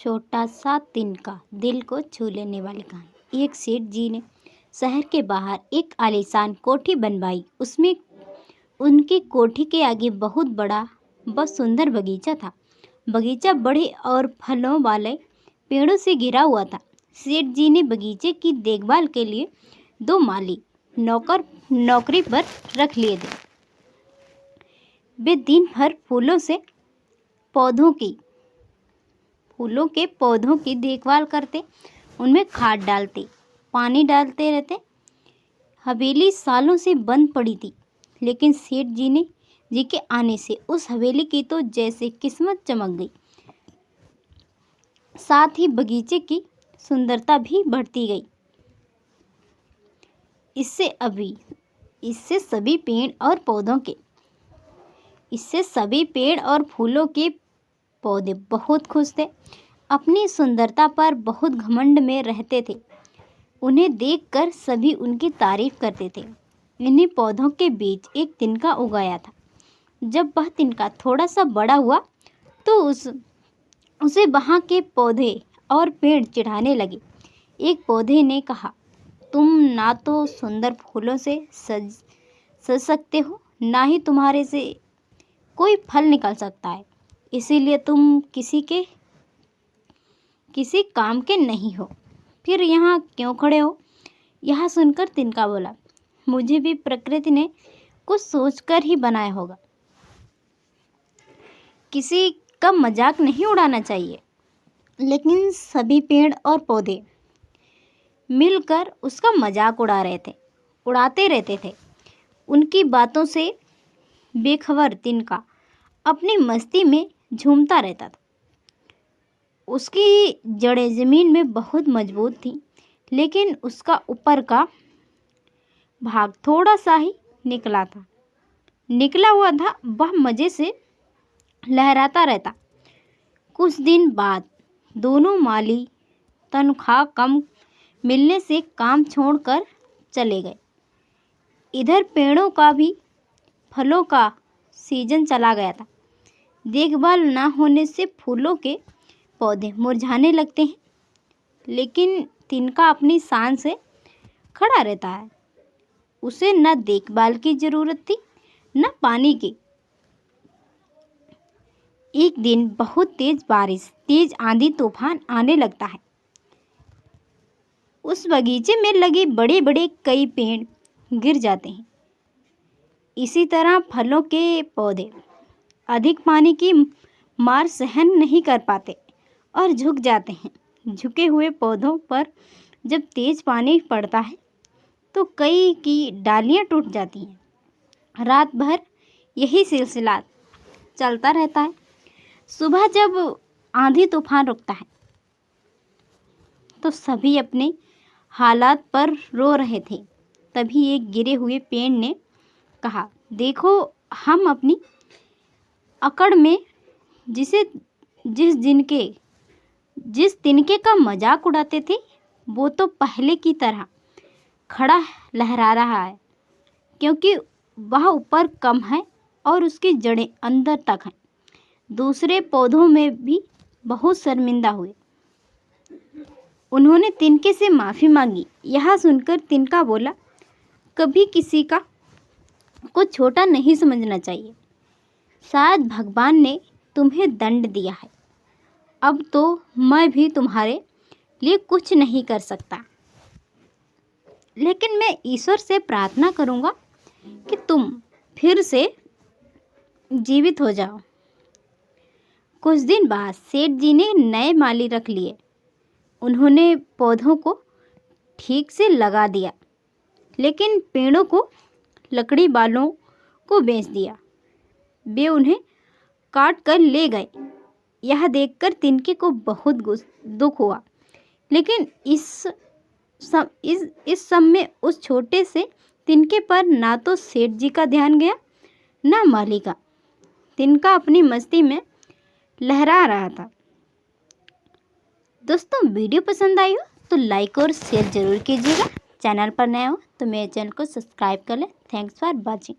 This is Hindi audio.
छोटा सा तिनका दिल को छू लेने वाली कहानी। एक सेठ जी ने शहर के बाहर एक आलीशान कोठी बनवाई। उसमें उनकी कोठी के आगे बहुत बड़ा व सुंदर बगीचा था। बगीचा बड़े और फलों वाले पेड़ों से घिरा हुआ था। सेठ जी ने बगीचे की देखभाल के लिए 2 माली नौकरी पर रख लिए थे। वे दिन भर फूलों के पौधों की देखभाल करते, उनमें खाद डालते, पानी डालते रहते। हवेली सालों से बंद पड़ी थी, लेकिन सेठ जी के आने से उस हवेली की तो जैसे किस्मत चमक गई। साथ ही बगीचे की सुंदरता भी बढ़ती गई। इससे सभी पेड़ और फूलों के पौधे बहुत खुश थे। अपनी सुंदरता पर बहुत घमंड में रहते थे। उन्हें देखकर सभी उनकी तारीफ करते थे। इन्हीं पौधों के बीच एक तिनका उगाया था। जब वह तिनका थोड़ा सा बड़ा हुआ तो उसे वहाँ के पौधे और पेड़ चिढ़ाने लगे। एक पौधे ने कहा, तुम ना तो सुंदर फूलों से सज सकते हो, ना ही तुम्हारे से कोई फल निकल सकता है, इसीलिए तुम किसी काम के नहीं हो। फिर यहाँ क्यों खड़े हो? यह सुनकर तिनका बोला, मुझे भी प्रकृति ने कुछ सोचकर ही बनाया होगा। किसी का मजाक नहीं उड़ाना चाहिए। लेकिन सभी पेड़ और पौधे मिलकर उसका मजाक उड़ाते रहते थे। उनकी बातों से बेखबर तिनका अपनी मस्ती में झूमता रहता था। उसकी जड़ें जमीन में बहुत मजबूत थीं, लेकिन उसका ऊपर का भाग थोड़ा सा ही निकला हुआ था। वह मजे से लहराता रहता। कुछ दिन बाद दोनों माली तनख्वाह कम मिलने से काम छोड़कर चले गए। इधर पेड़ों का भी फलों का सीजन चला गया था। देखभाल न होने से फूलों के पौधे मुरझाने लगते हैं, लेकिन तिनका अपनी शान से खड़ा रहता है। उसे न देखभाल की जरूरत थी, न पानी की। एक दिन बहुत तेज बारिश, तेज आंधी तूफान आने लगता है। उस बगीचे में लगे बड़े बड़े कई पेड़ गिर जाते हैं। इसी तरह फलों के पौधे अधिक पानी की मार सहन नहीं कर पाते और झुक जाते हैं। झुके हुए पौधों पर जब तेज पानी पड़ता है तो कई की डालियां टूट जाती हैं। रात भर यही सिलसिला चलता रहता है। सुबह जब आंधी तूफान रुकता है तो सभी अपने हालात पर रो रहे थे। तभी एक गिरे हुए पेड़ ने कहा, देखो, हम अपनी अकड़ में जिस तिनके का मजाक उड़ाते थे, वो तो पहले की तरह खड़ा लहरा रहा है, क्योंकि वह ऊपर कम है और उसकी जड़ें अंदर तक हैं। दूसरे पौधों में भी बहुत शर्मिंदा हुए। उन्होंने तिनके से माफ़ी मांगी। यह सुनकर तिनका बोला, कभी किसी का कुछ छोटा नहीं समझना चाहिए। शायद भगवान ने तुम्हें दंड दिया है। अब तो मैं भी तुम्हारे लिए कुछ नहीं कर सकता, लेकिन मैं ईश्वर से प्रार्थना करूंगा कि तुम फिर से जीवित हो जाओ। कुछ दिन बाद सेठ जी ने नए माली रख लिए। उन्होंने पौधों को ठीक से लगा दिया, लेकिन पेड़ों को लकड़ी वालों को बेच दिया। वे उन्हें काट कर ले गए। यह देखकर तिनके को बहुत दुख हुआ, लेकिन इस सब में उस छोटे से तिनके पर ना तो सेठ जी का ध्यान गया, ना माली का। तिनका अपनी मस्ती में लहरा रहा था। दोस्तों, वीडियो पसंद आई हो तो लाइक और शेयर जरूर कीजिएगा। चैनल पर नए हो तो मेरे चैनल को सब्सक्राइब कर लें। Thanks for watching.